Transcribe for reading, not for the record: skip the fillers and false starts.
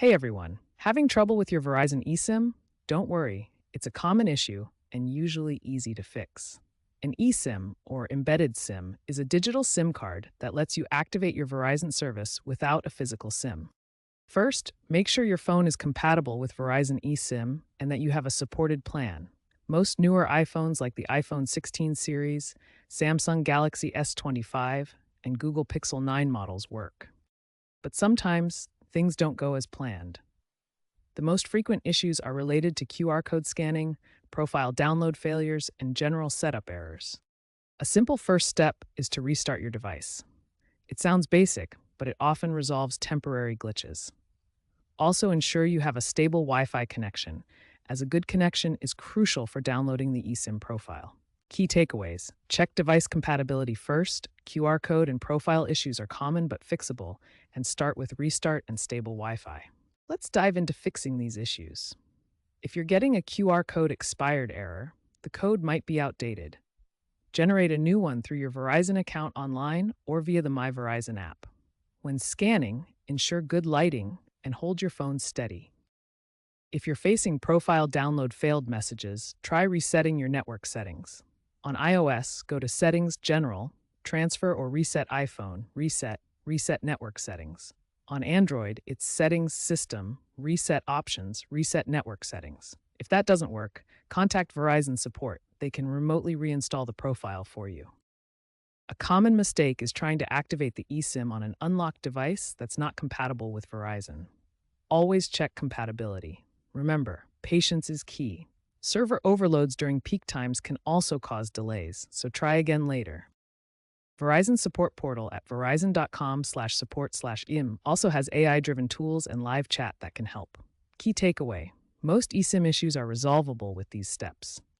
Hey everyone, having trouble with your Verizon eSIM? Don't worry, it's a common issue and usually easy to fix. An eSIM, or embedded SIM, is a digital SIM card that lets you activate your Verizon service without a physical SIM. First, make sure your phone is compatible with Verizon eSIM and that you have a supported plan. Most newer iPhones like the iPhone 16 series, Samsung Galaxy S25, and Google Pixel 9 models work. But sometimes things don't go as planned. The most frequent issues are related to QR code scanning, profile download failures, and general setup errors. A simple first step is to restart your device. It sounds basic, but it often resolves temporary glitches. Also, ensure you have a stable Wi Fi connection, as a good connection is crucial for downloading the eSIM profile. Key takeaways: check device compatibility first, QR code and profile issues are common but fixable, and start with restart and stable Wi Fi. Let's dive into fixing these issues. If you're getting a QR code expired error, the code might be outdated. Generate a new one through your Verizon account online or via the My Verizon app. When scanning, ensure good lighting and hold your phone steady. If you're facing profile download failed messages, try resetting your network settings. On iOS, go to Settings, General, Transfer or Reset iPhone, Reset Network Settings. On Android, it's Settings, System, Reset Options, Reset Network Settings. If that doesn't work, contact Verizon support. They can remotely reinstall the profile for you. A common mistake is trying to activate the eSIM on an unlocked device that's not compatible with Verizon. Always check compatibility. Remember, patience is key. Server overloads during peak times can also cause delays, so try again later. Verizon support portal at verizon.com/support/im also has AI-driven tools and live chat that can help. Key takeaway: most eSIM issues are resolvable with these steps.